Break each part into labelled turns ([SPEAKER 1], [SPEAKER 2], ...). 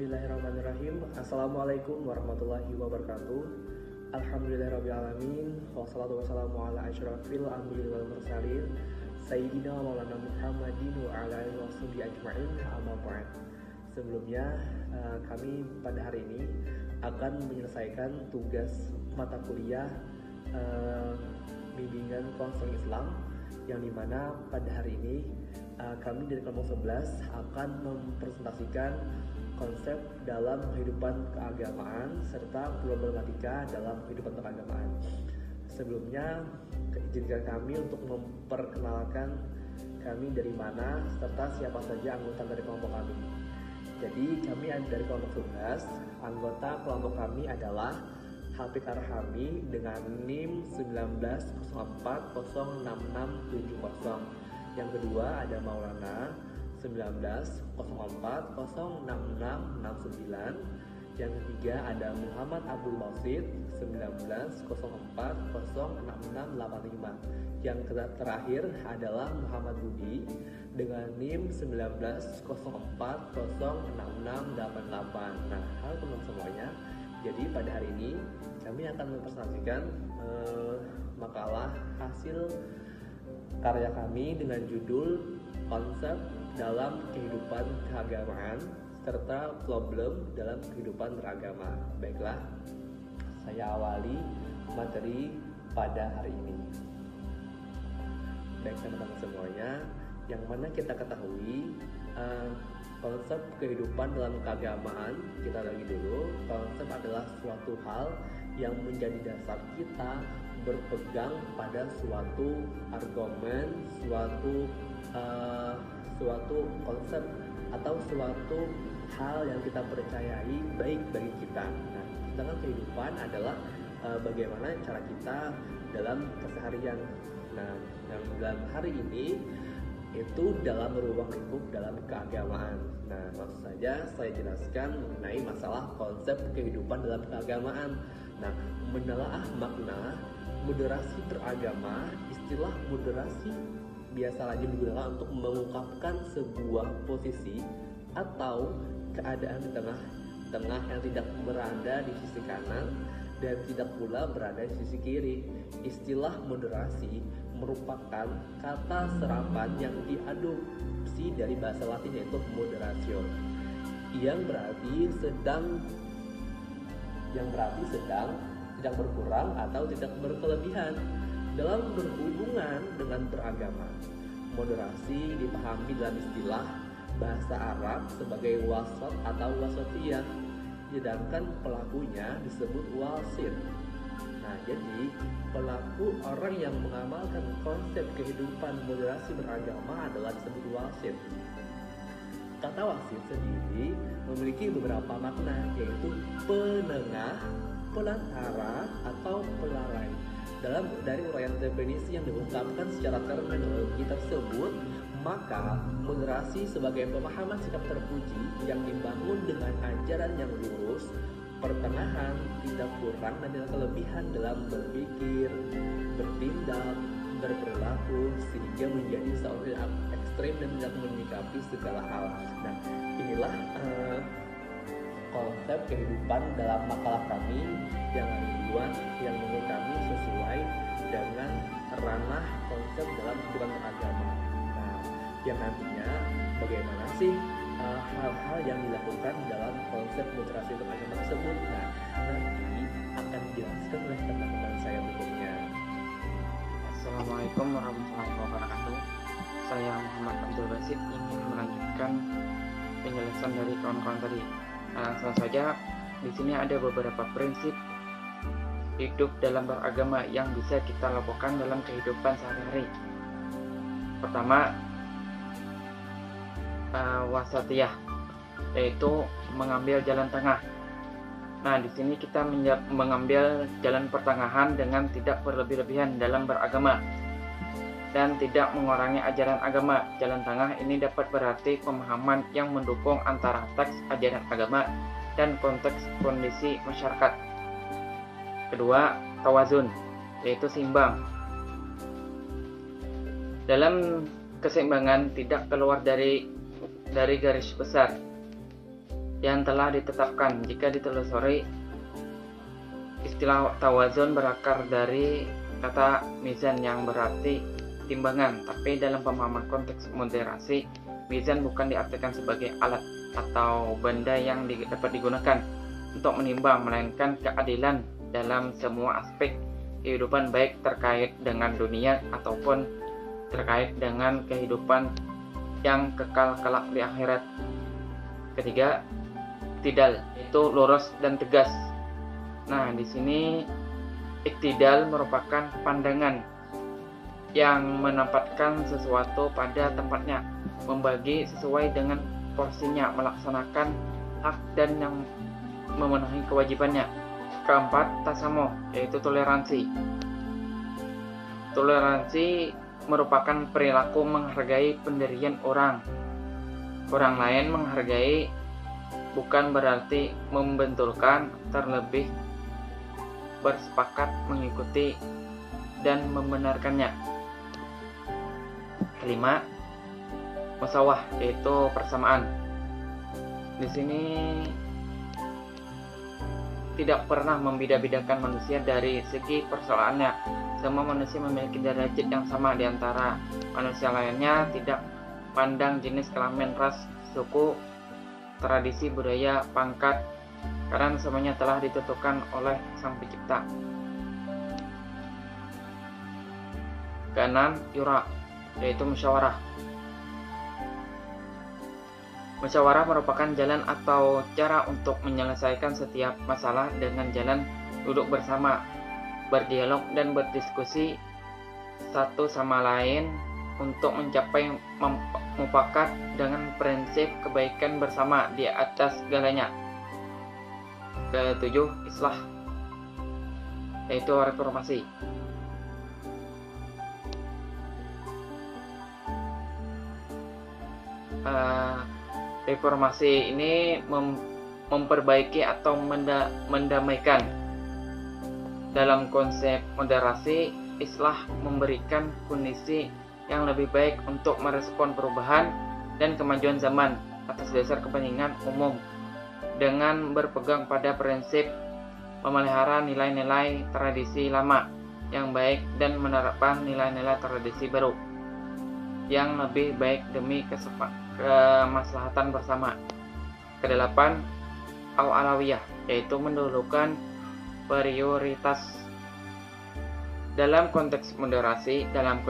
[SPEAKER 1] Bismillahirrahmanirrahim. Assalamualaikum warahmatullahi wabarakatuh. Alhamdulillahirrabbilalamin. Wassalatu wassalamu ala asyrafil anbiya'i wal mursalin Sayyidina Maulana Muhammadin wa ala alihi washabihi ajma'in. Amma ba'd. Sebelumnya kami pada hari ini akan menyelesaikan tugas mata kuliah bimbingan konseling Islam, yang dimana pada hari ini kami dari kelompok 11 akan mempresentasikan konsep dalam kehidupan keagamaan serta problematika dalam kehidupan keagamaan. Sebelumnya, izinkan kami untuk memperkenalkan kami dari mana serta siapa saja anggota dari kelompok kami. Jadi kami dari kelompok 11, anggota kelompok kami adalah Hafid Arhami dengan NIM 1904066670. Yang kedua ada Maulana 1904066669. Yang ketiga ada Muhammad Abdul Mausid 1904066685. Yang terakhir adalah Muhammad Budi dengan NIM 1904066688. Nah, halo teman semuanya. Jadi pada hari ini kami akan mempresentasikan makalah hasil karya kami dengan judul Konsep dalam Kehidupan Keagamaan serta Problem dalam Kehidupan Beragama. Baiklah, saya awali materi pada hari ini. Baik teman-teman semuanya, yang mana kita ketahui konsep kehidupan dalam keagamaan, kita lagi dulu, konsep adalah suatu hal yang menjadi dasar kita berpegang pada suatu argumen, suatu konsep atau suatu hal yang kita percayai baik bagi kita. Nah, sedangkan kehidupan adalah bagaimana cara kita dalam keseharian. Nah, yang dalam hari ini itu dalam ruang lingkup dalam keagamaan. Nah, langsung saja saya jelaskan mengenai masalah konsep kehidupan dalam keagamaan. Nah, menelaah makna moderasi beragama. Istilah moderasi biasa lagi digunakan untuk mengungkapkan sebuah posisi atau keadaan di tengah yang tidak berada di sisi kanan dan tidak pula berada di sisi kiri. Istilah moderasi merupakan kata serapan yang diadopsi dari bahasa Latin, yaitu moderatio, yang berarti sedang, tidak berkurang atau tidak berkelebihan dalam berhubungan dengan beragama. Moderasi dipahami dalam istilah bahasa Arab sebagai wasat atau wasatiyah, sedangkan pelakunya disebut wasit. Nah, jadi pelaku orang yang mengamalkan konsep kehidupan moderasi beragama adalah disebut wasit. Kata wasit sendiri memiliki beberapa makna, yaitu penengah, pelantara, atau pelalai. Dari uraian definisi yang diungkapkan secara terminologi tersebut, maka moderasi sebagai pemahaman sikap terpuji yang dibangun dengan ajaran yang lurus, pertengahan, tidak kurang dan tidak kelebihan dalam berpikir, bertindak, berperilaku, sehingga menjadi seorang yang ekstrem dan tidak menyikapi segala hal. Nah, inilah konsep kehidupan dalam makalah kami yang dibuat, yang menurut kami sesuai dengan ranah konsep dalam kehidupan beragama. Nah, yang nantinya bagaimana sih hal-hal yang dilakukan dalam konsep moderasi beragama tersebut. Nah, nanti akan dijelaskan oleh teman-teman saya berikutnya.
[SPEAKER 2] Assalamualaikum warahmatullahi wabarakatuh. Saya Muhammad Abdul Basit ingin melanjutkan penjelasan dari kawan-kawan tadi. Langsung saja, di sini ada beberapa prinsip hidup dalam beragama yang bisa kita lakukan dalam kehidupan sehari-hari. Pertama, wasatiyah, yaitu mengambil jalan tengah. Nah, di sini kita mengambil jalan pertengahan dengan tidak berlebih-lebihan dalam beragama dan tidak mengurangi ajaran agama. Jalan tengah ini dapat berarti pemahaman yang mendukung antara teks ajaran agama dan konteks kondisi masyarakat. Kedua, tawazun, yaitu seimbang. Dalam keseimbangan tidak keluar dari garis besar. yang telah ditetapkan. Jika ditelusuri, istilah tawazun berakar dari kata mizan yang berarti timbangan, tapi dalam pemahaman konteks moderasi, mizan bukan diartikan sebagai alat atau benda yang dapat digunakan untuk menimbang, melainkan keadilan dalam semua aspek kehidupan, baik terkait dengan dunia ataupun terkait dengan kehidupan yang kekal kelak di akhirat. Ketiga, iktidal, itu lurus dan tegas. Nah, di sini iktidal merupakan pandangan yang menempatkan sesuatu pada tempatnya, membagi sesuai dengan porsinya, melaksanakan hak dan yang memenuhi kewajibannya. Keempat, tasamuh, yaitu toleransi. Toleransi merupakan perilaku menghargai pendirian orang lain. Menghargai bukan berarti membentulkan, terlebih bersepakat mengikuti dan membenarkannya. Kelima, musawah, yaitu persamaan. Di sini tidak pernah membeda-bedakan manusia dari segi persoalannya. Semua manusia memiliki derajat yang sama di antara manusia lainnya, tidak pandang jenis, kelamin, ras, suku, tradisi, budaya, pangkat, karena semuanya telah ditentukan oleh Sang Pencipta. Keenam, yura, yaitu musyawarah. Musyawarah merupakan jalan atau cara untuk menyelesaikan setiap masalah dengan jalan duduk bersama, berdialog dan berdiskusi satu sama lain untuk mencapai mufakat dengan prinsip kebaikan bersama di atas segalanya. Ketujuh, islah, yaitu reformasi. Reformasi ini memperbaiki atau mendamaikan. Dalam konsep moderasi, islah memberikan kondisi yang lebih baik untuk merespon perubahan dan kemajuan zaman atas dasar kepentingan umum, dengan berpegang pada prinsip memelihara nilai-nilai tradisi lama yang baik dan menerapkan nilai-nilai tradisi baru yang lebih baik demi kemaslahatan bersama. Kedelapan, al-alawiyah, yaitu mendahulukan prioritas. Dalam konteks moderasi, dalam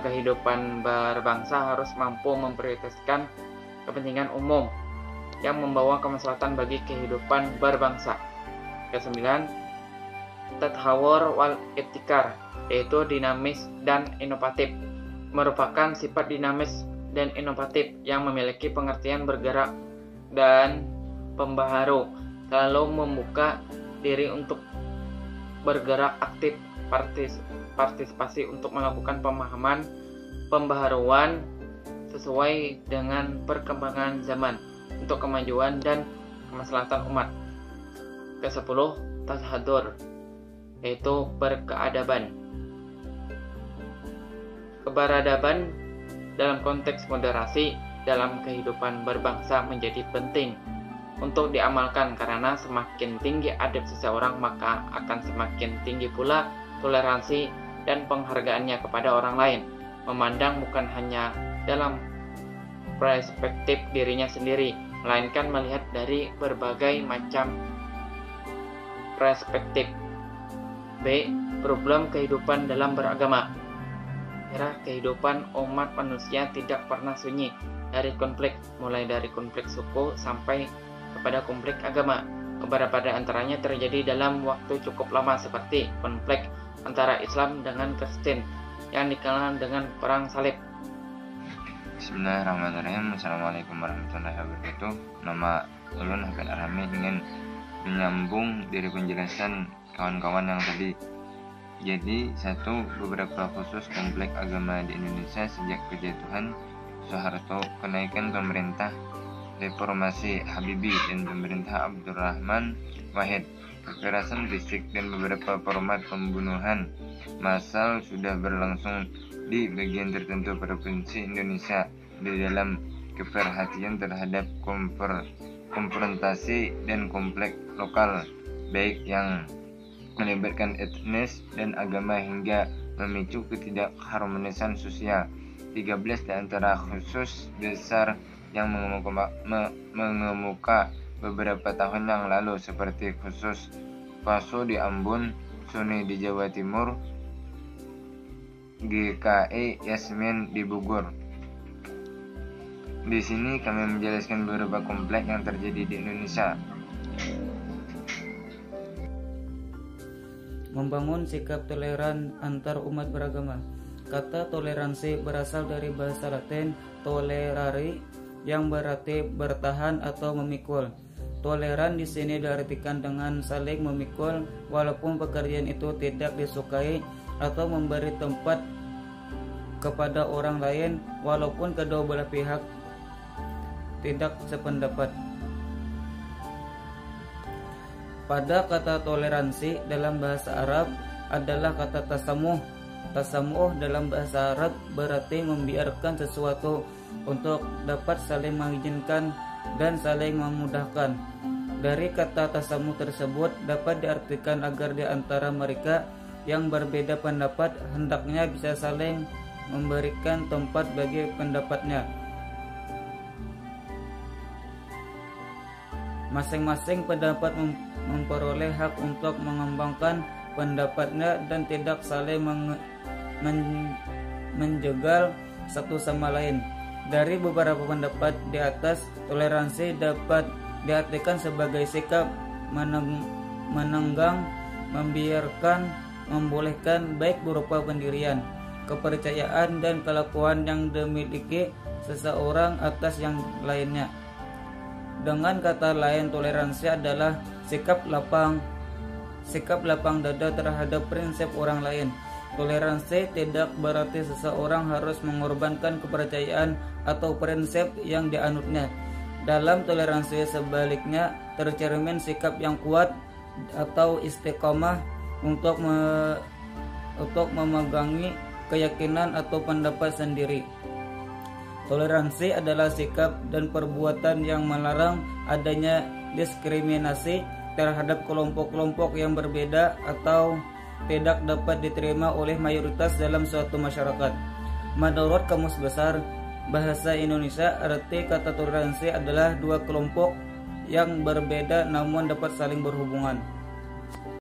[SPEAKER 2] kehidupan berbangsa harus mampu memprioritaskan kepentingan umum yang membawa kemaslahatan bagi kehidupan berbangsa. Kesembilan, tathawur wal ibtikar, yaitu dinamis dan inovatif. Merupakan sifat dinamis dan inovatif yang memiliki pengertian bergerak dan pembaharu, selalu membuka diri untuk bergerak aktif, partisipasi untuk melakukan pemahaman pembaharuan sesuai dengan perkembangan zaman untuk kemajuan dan kemaslahatan umat. Ke-10, tasadur, yaitu berkeadaban. Keberadaban dalam konteks moderasi dalam kehidupan berbangsa menjadi penting untuk diamalkan, karena semakin tinggi adab seseorang maka akan semakin tinggi pula toleransi dan penghargaannya kepada orang lain. Memandang bukan hanya dalam perspektif dirinya sendiri, melainkan melihat dari berbagai macam perspektif. B. Problem kehidupan dalam beragama. Kehidupan umat manusia tidak pernah sunyi dari konflik, mulai dari konflik suku sampai kepada konflik agama. Beberapa di antaranya terjadi dalam waktu cukup lama, seperti konflik antara Islam dengan Kristen yang dikenal dengan Perang Salib.
[SPEAKER 3] Bismillahirrahmanirrahim. Assalamualaikum warahmatullahi wabarakatuh. Nama ulun Hafid Arhami ingin menyambung dari penjelasan kawan-kawan yang tadi. Jadi, satu, beberapa khusus konflik agama di Indonesia sejak kejatuhan Soeharto, kenaikan pemerintah reformasi Habibie dan pemerintah Abdurrahman Wahid, kekerasan fisik dan beberapa format pembunuhan massal sudah berlangsung di bagian tertentu provinsi Indonesia. Di dalam keperhatian terhadap konfrontasi dan konflik lokal, baik yang melibatkan etnis dan agama hingga memicu ketidakharmonisan sosial. 13 di antara kasus besar yang mengemuka beberapa tahun yang lalu seperti kasus Paso di Ambon, Suni di Jawa Timur, GKI Yasmin di Bogor. Di sini kami menjelaskan beberapa konflik yang terjadi di Indonesia.
[SPEAKER 4] Membangun sikap toleran antar umat beragama. Kata toleransi berasal dari bahasa Latin tolerare yang berarti bertahan atau memikul. Toleran di sini diartikan dengan saling memikul walaupun pekerjaan itu tidak disukai atau memberi tempat kepada orang lain walaupun kedua belah pihak tidak sependapat. Pada kata toleransi dalam bahasa Arab adalah kata tasamuh. Tasamuh dalam bahasa Arab berarti membiarkan sesuatu untuk dapat saling mengizinkan dan saling memudahkan. Dari kata tasamuh tersebut dapat diartikan agar di antara mereka yang berbeda pendapat hendaknya bisa saling memberikan tempat bagi pendapatnya. Masing-masing pendapat memperoleh hak untuk mengembangkan pendapatnya dan tidak saling menjegal satu sama lain. Dari beberapa pendapat di atas, toleransi dapat diartikan sebagai sikap menenggang, membiarkan, membolehkan baik berupa pendirian, kepercayaan dan kelakuan yang dimiliki seseorang atas yang lainnya. Dengan kata lain, toleransi adalah sikap lapang dada terhadap prinsip orang lain. Toleransi tidak berarti seseorang harus mengorbankan kepercayaan atau prinsip yang dianutnya. Dalam toleransi sebaliknya tercermin sikap yang kuat atau istiqomah untuk memegangi keyakinan atau pendapat sendiri. Toleransi adalah sikap dan perbuatan yang melarang adanya diskriminasi terhadap kelompok-kelompok yang berbeda atau tidak dapat diterima oleh mayoritas dalam suatu masyarakat. Menurut Kamus Besar Bahasa Indonesia, arti kata toleransi adalah dua kelompok yang berbeda namun dapat saling berhubungan.